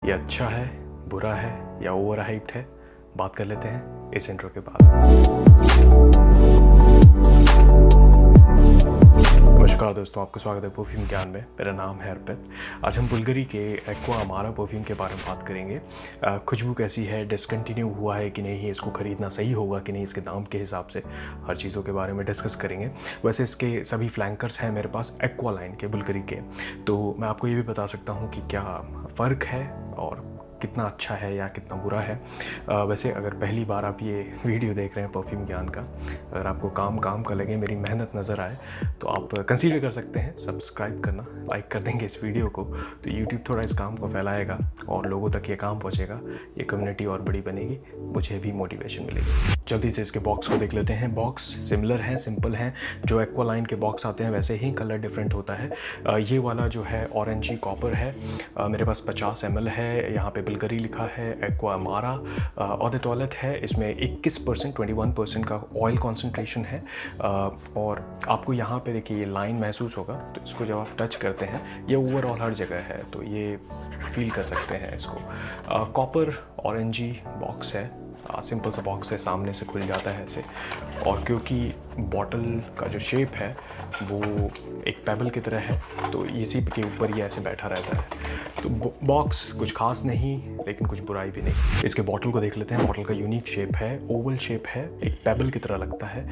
ये अच्छा है, बुरा है या ओवर हाइप्ड है, बात कर लेते हैं इस इंट्रो के बाद। नमस्कार दोस्तों, आपका स्वागत है परफ्यूम ज्ञान में। मेरा नाम है अर्पित। आज हम बुल्गारी के एक्वा अमारा परफ्यूम के बारे में बात करेंगे। खुशबू कैसी है, डिसकंटिन्यू हुआ है कि नहीं, इसको ख़रीदना सही होगा कि नहीं, इसके दाम के हिसाब से हर चीज़ों के बारे में डिस्कस करेंगे। वैसे इसके सभी फ्लैंकर्स हैं मेरे पास एक्वा लाइन के, बुल्गारी के, तो मैं आपको ये भी बता सकता हूँ कि क्या फ़र्क है और कितना अच्छा है या कितना बुरा है। वैसे अगर पहली बार आप ये वीडियो देख रहे हैं परफ्यूम ज्ञान का, अगर आपको काम का लगे, मेरी मेहनत नज़र आए, तो आप कंसीडर कर सकते हैं सब्सक्राइब करना। लाइक कर देंगे इस वीडियो को तो यूट्यूब थोड़ा इस काम को फैलाएगा और लोगों तक ये काम पहुँचेगा, ये कम्युनिटी और बड़ी बनेगी, मुझे भी मोटिवेशन मिलेगी। जल्दी से इसके बॉक्स को देख लेते हैं। बॉक्स सिमिलर है, सिंपल है। जो एक्वा लाइन के बॉक्स आते हैं वैसे ही, कलर डिफरेंट होता है। ये वाला जो है ऑरेंजी कॉपर है। मेरे पास 50 ml है। यहाँ पे बुल्गारी लिखा है, एक्वा अमारा और द टॉयलेट है। इसमें 21% 21% का ऑयल कॉन्सेंट्रेशन है। और आपको यहाँ पे देखिए ये लाइन महसूस होगा, तो इसको जब आप टच करते हैं, ये ओवरऑल हर जगह है, तो ये फील कर सकते हैं इसको। कॉपर ऑरेंजी बॉक्स है, सिंपल सा बॉक्स है, सामने से खुल जाता है ऐसे। और क्योंकि बॉटल का जो शेप है वो एक पेबल की तरह है, तो इसी के ऊपर ये ऐसे बैठा रहता है। तो बॉक्स कुछ खास नहीं, लेकिन कुछ बुराई भी नहीं। इसके बॉटल को देख लेते हैं। बॉटल का यूनिक शेप है, ओवल शेप है, एक पेबल की तरह लगता है,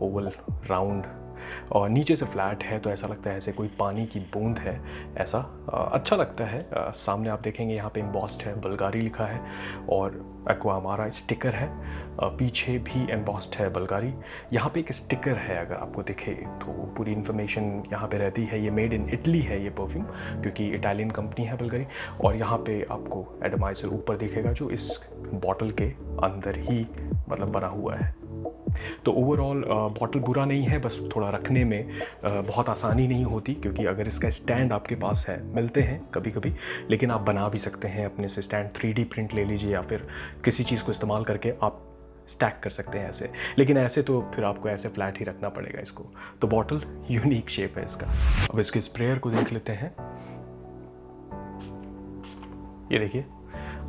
ओवल राउंड, और नीचे से फ्लैट है, तो ऐसा लगता है ऐसे कोई पानी की बूंद है, ऐसा अच्छा लगता है। सामने आप देखेंगे यहाँ पे एम्बॉस्ड है, बुल्गारी लिखा है, और एक्वा अमारा स्टिकर है। पीछे भी एम्बॉस्ड है बुल्गारी। यहाँ पे एक स्टिकर है, अगर आपको दिखे तो पूरी इन्फॉर्मेशन यहाँ पे रहती है। ये मेड इन इटली है ये परफ्यूम, क्योंकि इटालियन कंपनी है बुल्गारी। और यहाँ पे आपको एटमाइजर ऊपर दिखेगा, जो इस बॉटल के अंदर ही मतलब बना हुआ है। तो ओवरऑल बॉटल बुरा नहीं है, बस थोड़ा रखने में बहुत आसानी नहीं होती, क्योंकि अगर इसका स्टैंड आपके पास है, मिलते हैं कभी कभी, लेकिन आप बना भी सकते हैं अपने से स्टैंड। 3D प्रिंट ले लीजिए या फिर किसी चीज़ को इस्तेमाल करके आप स्टैक कर सकते हैं ऐसे, लेकिन ऐसे तो फिर आपको ऐसे फ्लैट ही रखना पड़ेगा इसको। तो बॉटल यूनिक शेप है इसका। अब इसके स्प्रेयर को देख लेते हैं। ये देखिए,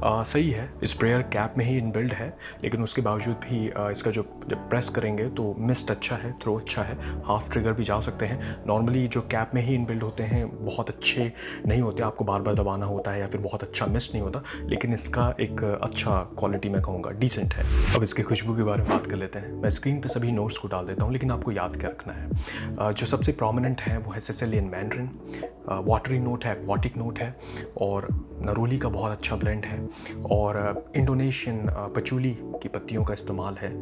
सही है, स्प्रेयर कैप में ही इनबिल्ड है, लेकिन उसके बावजूद भी इसका जब प्रेस करेंगे तो मिस्ट अच्छा है, थ्रो अच्छा है, हाफ ट्रिगर भी जा सकते हैं। नॉर्मली जो कैप में ही इनबिल्ड होते हैं बहुत अच्छे नहीं होते, आपको बार बार दबाना होता है या फिर बहुत अच्छा मिस्ट नहीं होता, लेकिन इसका एक अच्छा क्वालिटी मैं कहूँगा डिसेंट है। अब इसकी खुशबू के बारे में बात कर लेते हैं। मैं स्क्रीन पर सभी नोट्स को डाल देता हूँ, लेकिन आपको याद क्या रखना है। जो सबसे प्रोमिनेंट है वो है सिसिलियन मैंड्रिन, वाटरी नोट है, एक्वाटिक नोट है, और नरोली का बहुत अच्छा ब्लेंड है, और इंडोनेशियन पचूली की पत्तियों का इस्तेमाल है।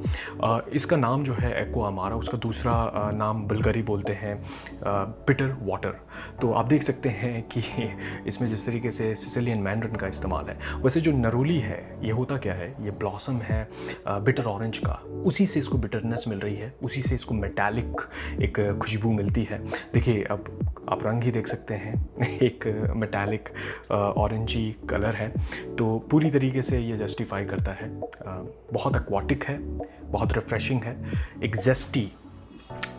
इसका नाम जो है एक्वा अमारा, उसका दूसरा नाम बुल्गारी बोलते हैं बिटर वाटर। तो आप देख सकते हैं कि इसमें जिस तरीके से सिसिलियन मैंड्रिन का इस्तेमाल है। वैसे जो नरोली है ये होता क्या है, ये ब्लॉसम है बिटर ऑरेंज का, उसी से इसको बिटरनेस मिल रही है, उसी से इसको मेटालिक एक खुशबू मिलती है। देखिए, अब आप रंग ही देख सकते हैं, एक मेटालिक ऑरेंजी कलर है, तो पूरी तरीके से ये जस्टिफाई करता है। बहुत एक्वाटिक है, बहुत रिफ्रेशिंग है, एक जेस्टी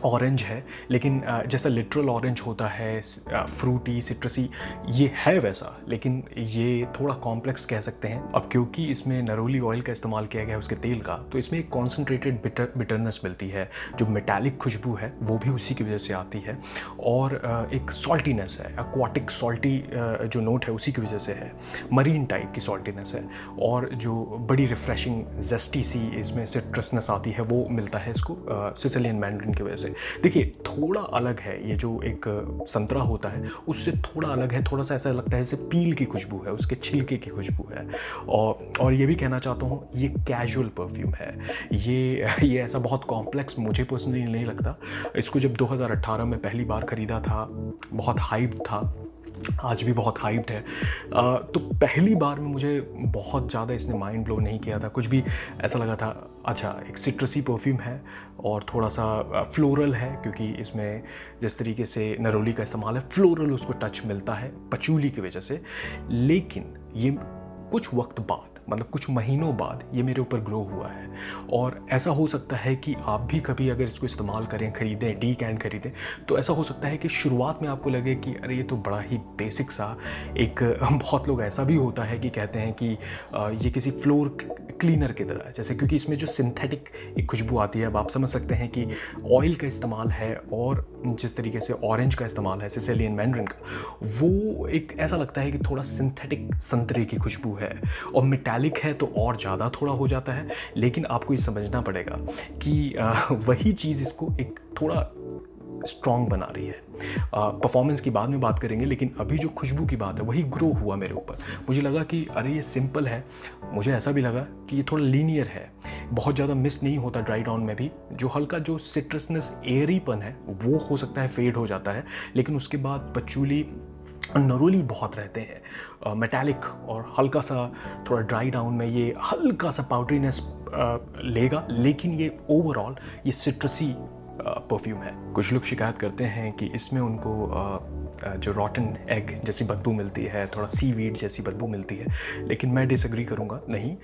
ऑरेंज है, लेकिन जैसा लिटरल ऑरेंज होता है, फ्रूटी सिट्रसी, ये है वैसा, लेकिन ये थोड़ा कॉम्प्लेक्स कह सकते हैं। अब क्योंकि इसमें नरोली ऑयल का इस्तेमाल किया गया है, उसके तेल का, तो इसमें एक कॉन्सेंट्रेटेड बिटरनेस मिलती है। जो मेटालिक खुशबू है वो भी उसी की वजह से आती है, और एक सॉल्टीनेस है, एक्वाटिक सॉल्टी जो नोट है उसी की वजह से है, मरीन टाइप की सॉल्टीनेस है, और जो बड़ी रिफ्रेशिंग जेस्टी सी इसमें सिट्रसनेस आती है वो मिलता है इसको सिसिलियन मैंड्रिन की वजह से। देखिए, थोड़ा अलग है, ये जो एक संतरा होता है उससे थोड़ा अलग है, थोड़ा सा ऐसा लगता है जैसे पील की खुशबू है, उसके छिलके की खुशबू है। और ये भी कहना चाहता हूँ, ये कैजुअल परफ्यूम है, ये ऐसा बहुत कॉम्प्लेक्स मुझे पर्सनली नहीं लगता। इसको जब 2018 में पहली बार ख़रीदा था, बहुत हाइप था, आज भी बहुत हाइप्ड है। तो पहली बार में मुझे बहुत ज़्यादा इसने माइंड ब्लो नहीं किया था, कुछ भी ऐसा लगा था अच्छा एक सिट्रसी परफ्यूम है और थोड़ा सा फ्लोरल है, क्योंकि इसमें जिस तरीके से नरोली का इस्तेमाल है, फ्लोरल उसको टच मिलता है पचूली की वजह से। लेकिन ये कुछ वक्त बाद मतलब कुछ महीनों बाद ये मेरे ऊपर ग्रो हुआ है। और ऐसा हो सकता है कि आप भी कभी अगर इसको इस्तेमाल करें, ख़रीदें, डीकैन ख़रीदें, तो ऐसा हो सकता है कि शुरुआत में आपको लगे कि अरे ये तो बड़ा ही बेसिक सा एक बहुत लोग ऐसा भी होता है कि कहते हैं कि ये किसी फ्लोर क्लीनर की तरह है, जैसे क्योंकि इसमें जो सिंथेटिक एक खुशबू आती है। अब आप समझ सकते हैं कि ऑयल का इस्तेमाल है और जिस तरीके से ऑरेंज का इस्तेमाल है, सिसिलियन मैंड्रिन का, वो एक ऐसा लगता है कि थोड़ा सिंथेटिक संतरे की खुशबू है। और मेटालिक है तो और ज़्यादा थोड़ा हो जाता है। लेकिन आपको ये समझना पड़ेगा कि वही चीज़ इसको एक थोड़ा स्ट्रॉन्ग बना रही है। परफॉर्मेंस की बाद में बात करेंगे, लेकिन अभी जो खुशबू की बात है वही ग्रो हुआ मेरे ऊपर। मुझे लगा कि अरे ये सिंपल है, मुझे ऐसा भी लगा कि ये थोड़ा लीनियर है, बहुत ज़्यादा मिस नहीं होता ड्राई डाउन में भी। जो हल्का जो सिट्रसनेस एयरीपन है वो हो सकता है फेड हो जाता है, लेकिन उसके बाद पचूली नरोली बहुत रहते हैं, मेटालिक और हल्का सा थोड़ा ड्राई डाउन में ये हल्का सा पाउडरीनेस लेगा, लेकिन ये ओवरऑल ये सिट्रसी परफ्यूम है। कुछ लोग शिकायत करते हैं कि इसमें उनको जो रॉटन एग जैसी बदबू मिलती है, थोड़ा सीवीड जैसी बदबू मिलती है, लेकिन मैं डिसएग्री करूँगा। नहीं,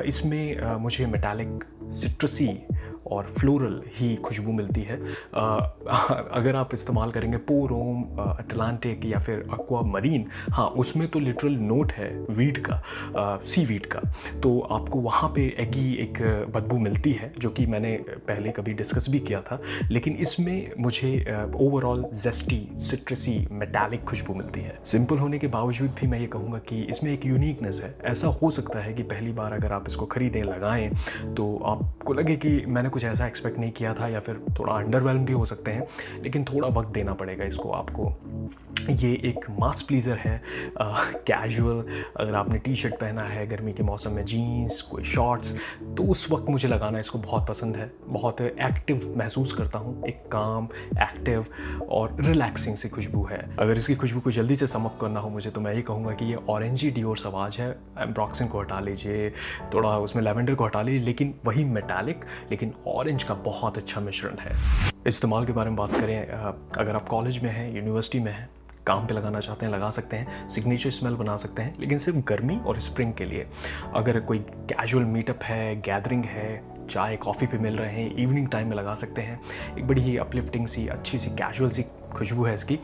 इसमें मुझे मेटालिक, सिट्रसी और फ्लोरल ही खुशबू मिलती है। अगर आप इस्तेमाल करेंगे पोरोम, अटलांटिक या फिर एक्वा मरीन, हाँ उसमें तो लिटरल नोट है वीड का, सी वीड का, तो आपको वहाँ पे एगी एक बदबू मिलती है, जो कि मैंने पहले कभी डिस्कस भी किया था। लेकिन इसमें मुझे ओवरऑल जेस्टी, सिट्रसी, मेटालिक खुशबू मिलती है। सिंपल होने के बावजूद भी मैं ये कहूँगा कि इसमें एक यूनिकनेस है। ऐसा हो सकता है कि पहली बार अगर आप इसको ख़रीदें, लगाएं, तो आपको लगे कि मैंने कुछ ऐसा एक्सपेक्ट नहीं किया था, या फिर थोड़ा अंडरवेल्म भी हो सकते हैं, लेकिन थोड़ा वक्त देना पड़ेगा इसको आपको। ये एक मास प्लीज़र है, कैजुअल, अगर आपने टी शर्ट पहना है गर्मी के मौसम में, जीन्स, कोई शॉर्ट्स, तो उस वक्त मुझे लगाना इसको बहुत पसंद है। बहुत एक्टिव महसूस करता हूँ, एक काम, एक्टिव और रिलैक्सिंग सी खुशबू है। अगर इसकी खुशबू को जल्दी से समअप करना हो मुझे, तो मैं ये कहूँगा कि ये ऑरेंजी डियोर सवाज है। एम्ब्रॉक्सिन को हटा लीजिए, थोड़ा उसमें लैवेंडर को हटा लीजिए, लेकिन वही मेटालिक लेकिन ऑरेंज का बहुत अच्छा मिश्रण है। इस्तेमाल के बारे में बात करें, अगर आप कॉलेज में हैं, यूनिवर्सिटी में हैं, काम पे लगाना चाहते हैं, लगा सकते हैं, सिग्नेचर स्मेल बना सकते हैं, लेकिन सिर्फ गर्मी और स्प्रिंग के लिए। अगर कोई कैजुअल मीटअप है, गैदरिंग है, चाय कॉफ़ी पे मिल रहे हैं, इवनिंग टाइम में लगा सकते हैं। एक बड़ी ही अपलिफ्टिंग सी, अच्छी सी, कैजुअल सी खुशबू है इसकी।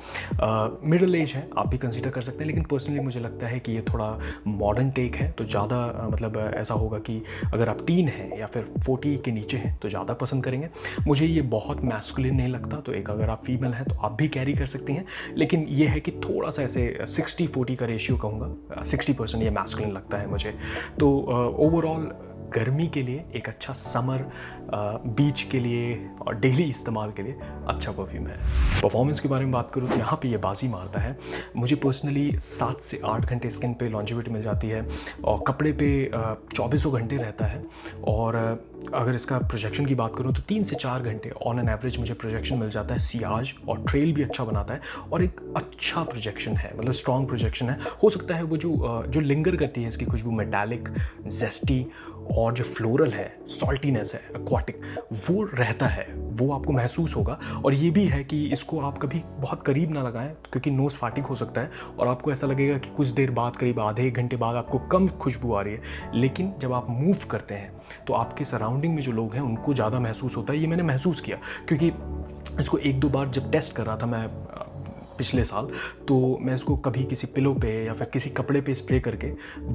मिडिल एज है, आप भी कंसीडर कर सकते हैं, लेकिन पर्सनली मुझे लगता है कि ये थोड़ा मॉडर्न टेक है, तो ज़्यादा मतलब ऐसा होगा कि अगर आप टीन हैं या फिर 40 के नीचे हैं तो ज़्यादा पसंद करेंगे। मुझे ये बहुत मैस्कुलिन नहीं लगता, तो एक अगर आप फीमेल हैं तो आप भी कैरी कर सकती हैं, लेकिन ये है कि थोड़ा सा ऐसे 60-40 का रेशियो कहूँगा, 60% ये मैस्कुलिन लगता है मुझे। तो ओवरऑल गर्मी के लिए एक अच्छा समर, बीच के लिए और डेली इस्तेमाल के लिए अच्छा परफ्यूम है। परफॉर्मेंस के बारे में बात करूँ तो यहाँ पे ये बाजी मारता है। मुझे पर्सनली 7 से 8 घंटे स्किन पे लॉन्जिविटी मिल जाती है, और कपड़े पे 24 घंटे रहता है। और अगर इसका प्रोजेक्शन की बात करूँ तो 3 से 4 घंटे ऑन एन एवरेज मुझे प्रोजेक्शन मिल जाता है। सियाज और ट्रेल भी अच्छा बनाता है, और एक अच्छा प्रोजेक्शन है, मतलब स्ट्रॉन्ग प्रोजेक्शन है। हो सकता है वो जो लिंगर करती है इसकी खुशबू, मेटालिक, जेस्टी और जो फ्लोरल है, सॉल्टीनेस है, एक्वाटिक, वो रहता है, वो आपको महसूस होगा। और ये भी है कि इसको आप कभी बहुत करीब ना लगाएं, क्योंकि नोज़ फाटिक हो सकता है और आपको ऐसा लगेगा कि कुछ देर बाद, करीब आधे 1 घंटे बाद आपको कम खुशबू आ रही है। लेकिन जब आप मूव करते हैं तो आपके सराउंडिंग में जो लोग हैं उनको ज़्यादा महसूस होता है। ये मैंने महसूस किया, क्योंकि इसको 1-2 बार जब टेस्ट कर रहा था मैं पिछले साल, तो मैं इसको कभी किसी पिलो पे या फिर किसी कपड़े पे स्प्रे करके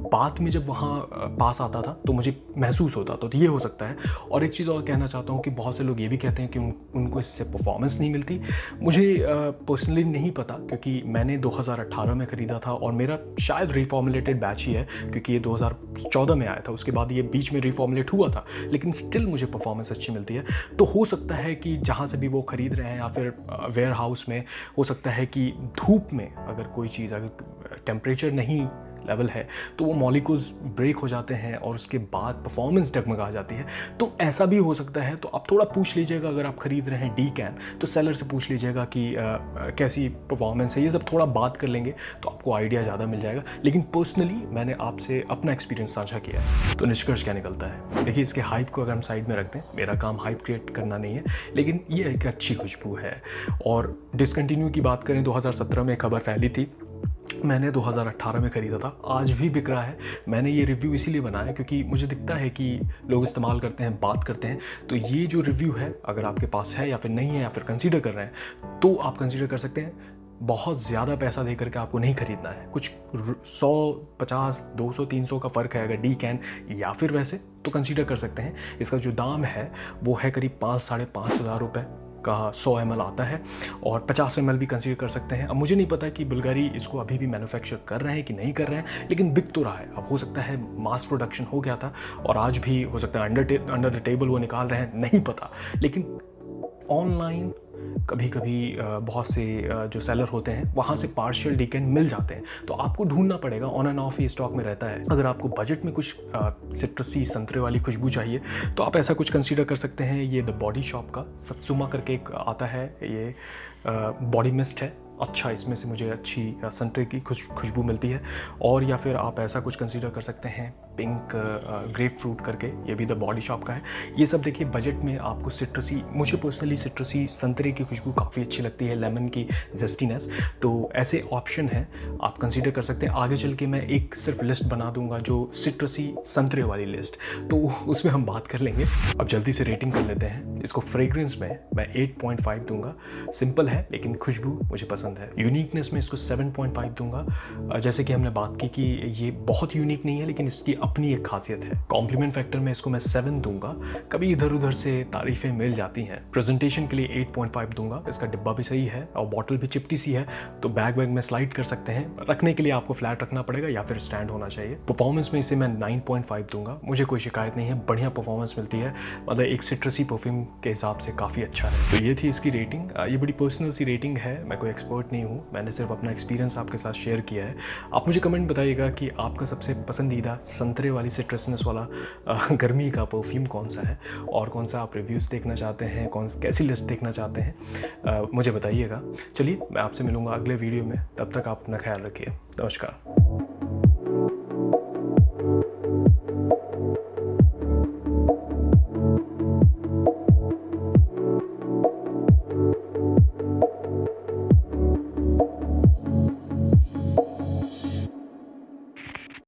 बाद में जब वहाँ पास आता था तो मुझे महसूस होता था। तो ये हो सकता है। और एक चीज़ और कहना चाहता हूँ कि बहुत से लोग ये भी कहते हैं कि उनको इससे परफॉर्मेंस नहीं मिलती। मुझे पर्सनली नहीं पता, क्योंकि मैंने 2018 में ख़रीदा था और मेरा शायद रिफॉर्मुलेटेड बैच ही है, क्योंकि ये 2014 में आया था, उसके बाद ये बीच में रिफॉर्मुलेट हुआ था, लेकिन स्टिल मुझे परफॉर्मेंस अच्छी मिलती है। तो हो सकता है कि जहाँ से भी वो ख़रीद रहे हैं या फिर वेयर हाउस में, हो सकता है कि धूप में अगर कोई चीज़, अगर टेम्परेचर नहीं लेवल है, तो वो मॉलिक्यूल्स ब्रेक हो जाते हैं और उसके बाद परफॉर्मेंस डगमगा जाती है। तो ऐसा भी हो सकता है। तो आप थोड़ा पूछ लीजिएगा, अगर आप ख़रीद रहे हैं डीकैन तो सेलर से पूछ लीजिएगा कि कैसी परफॉर्मेंस है। ये सब थोड़ा बात कर लेंगे तो आपको आइडिया ज़्यादा मिल जाएगा। लेकिन पर्सनली मैंने आपसे अपना एक्सपीरियंस साझा किया है। तो निष्कर्ष क्या निकलता है? देखिए, इसके हाइप को अगर हम साइड में रख दें, मेरा काम हाइप क्रिएट करना नहीं है, लेकिन ये एक अच्छी खुशबू है। और डिसकंटिन्यू की बात करें, 2017 में खबर फैली थी मैंने 2018 में ख़रीदा था, आज भी बिक रहा है। मैंने ये रिव्यू इसीलिए बनाया क्योंकि मुझे दिखता है कि लोग इस्तेमाल करते हैं, बात करते हैं। तो ये जो रिव्यू है, अगर आपके पास है या फिर नहीं है या फिर कंसीडर कर रहे हैं, तो आप कंसीडर कर सकते हैं। बहुत ज़्यादा पैसा दे करके आपको नहीं खरीदना है। कुछ 100, 50, 200, 300 का फ़र्क है अगर डी कैन या फिर वैसे, तो कंसीडर कर सकते हैं। इसका जो दाम है वो है करीब 5 साढ़े 5 हज़ार रुपये का 100 ml आता है, और 50 ml भी कंसीडर कर सकते हैं। अब मुझे नहीं पता कि बुल्गारी इसको अभी भी मैन्युफैक्चर कर रहे हैं कि नहीं कर रहे हैं, लेकिन बिक तो रहा है। अब हो सकता है मास प्रोडक्शन हो गया था और आज भी हो सकता है अंडर द टेबल वो निकाल रहे हैं, नहीं पता। लेकिन ऑनलाइन कभी कभी बहुत से जो सेलर होते हैं वहाँ से पार्शियल डीकैन मिल जाते हैं, तो आपको ढूंढना पड़ेगा। On end of he stock में रहता है। अगर आपको बजट में कुछ सिट्रसी संतरे वाली खुशबू चाहिए तो आप ऐसा कुछ कंसीडर कर सकते हैं। ये द बॉडी शॉप का सत्सुमा करके एक आता है, ये बॉडी मिस्ट है। अच्छा, इसमें से मुझे अच्छी संतरे की खुशबू मिलती है। और या फिर आप ऐसा कुछ कंसीडर कर सकते हैं, पिंक ग्रेप फ्रूट करके, ये भी द बॉडी शॉप का है। ये सब देखिए बजट में आपको सिट्रसी, मुझे पर्सनली सिट्रसी संतरे की खुशबू काफ़ी अच्छी लगती है, लेमन की जेस्टीनेस। तो ऐसे ऑप्शन हैं, आप कंसीडर कर सकते हैं। आगे चल के मैं एक सिर्फ लिस्ट बना दूंगा जो सिट्रसी संतरे वाली लिस्ट, तो उसमें हम बात कर लेंगे। अब जल्दी से रेटिंग कर लेते हैं। इसको फ्रेग्रेंस में मैं 8.5 दूंगा। सिंपल है लेकिन खुशबू मुझे पसंद है। यूनिकनेस में इसको 7.5 दूंगा। जैसे कि हमने बात की कि ये बहुत यूनिक नहीं है, लेकिन इसकी अपनी एक खासियत है। कॉम्प्लीमेंट फैक्टर में इसको मैं 7 दूंगा। कभी इधर उधर से तारीफें मिल जाती हैं। प्रेजेंटेशन के लिए 8.5 दूंगा। इसका डिब्बा भी सही है और बॉटल भी चिपटी सी है, तो बैग वैग में स्लाइड कर सकते हैं। रखने के लिए आपको फ्लैट रखना पड़ेगा या फिर स्टैंड होना चाहिए। परफॉर्मेंस में इसे मैं 9.5 दूंगा। मुझे कोई शिकायत नहीं है, बढ़िया परफॉर्मेंस मिलती है। मतलब एक सिट्रसी परफ्यूम के हिसाब से काफ़ी अच्छा है। तो ये थी इसकी रेटिंग। ये बड़ी पर्सनल सी रेटिंग है, मैं कोई एक्सपर्ट नहीं हूँ, मैंने सिर्फ अपना एक्सपीरियंस आपके साथ शेयर किया है। आप मुझे कमेंट बताइएगा कि आपका सबसे पसंदीदा संतरे वाली सिट्रसनेस वाला गर्मी का परफ्यूम कौन सा है, और कौन सा आप रिव्यूज़ देखना चाहते हैं, कैसी लिस्ट देखना चाहते हैं, मुझे बताइएगा। चलिए, मैं आपसे मिलूँगा अगले वीडियो में। तब तक आप अपना ख्याल रखिए। नमस्कार।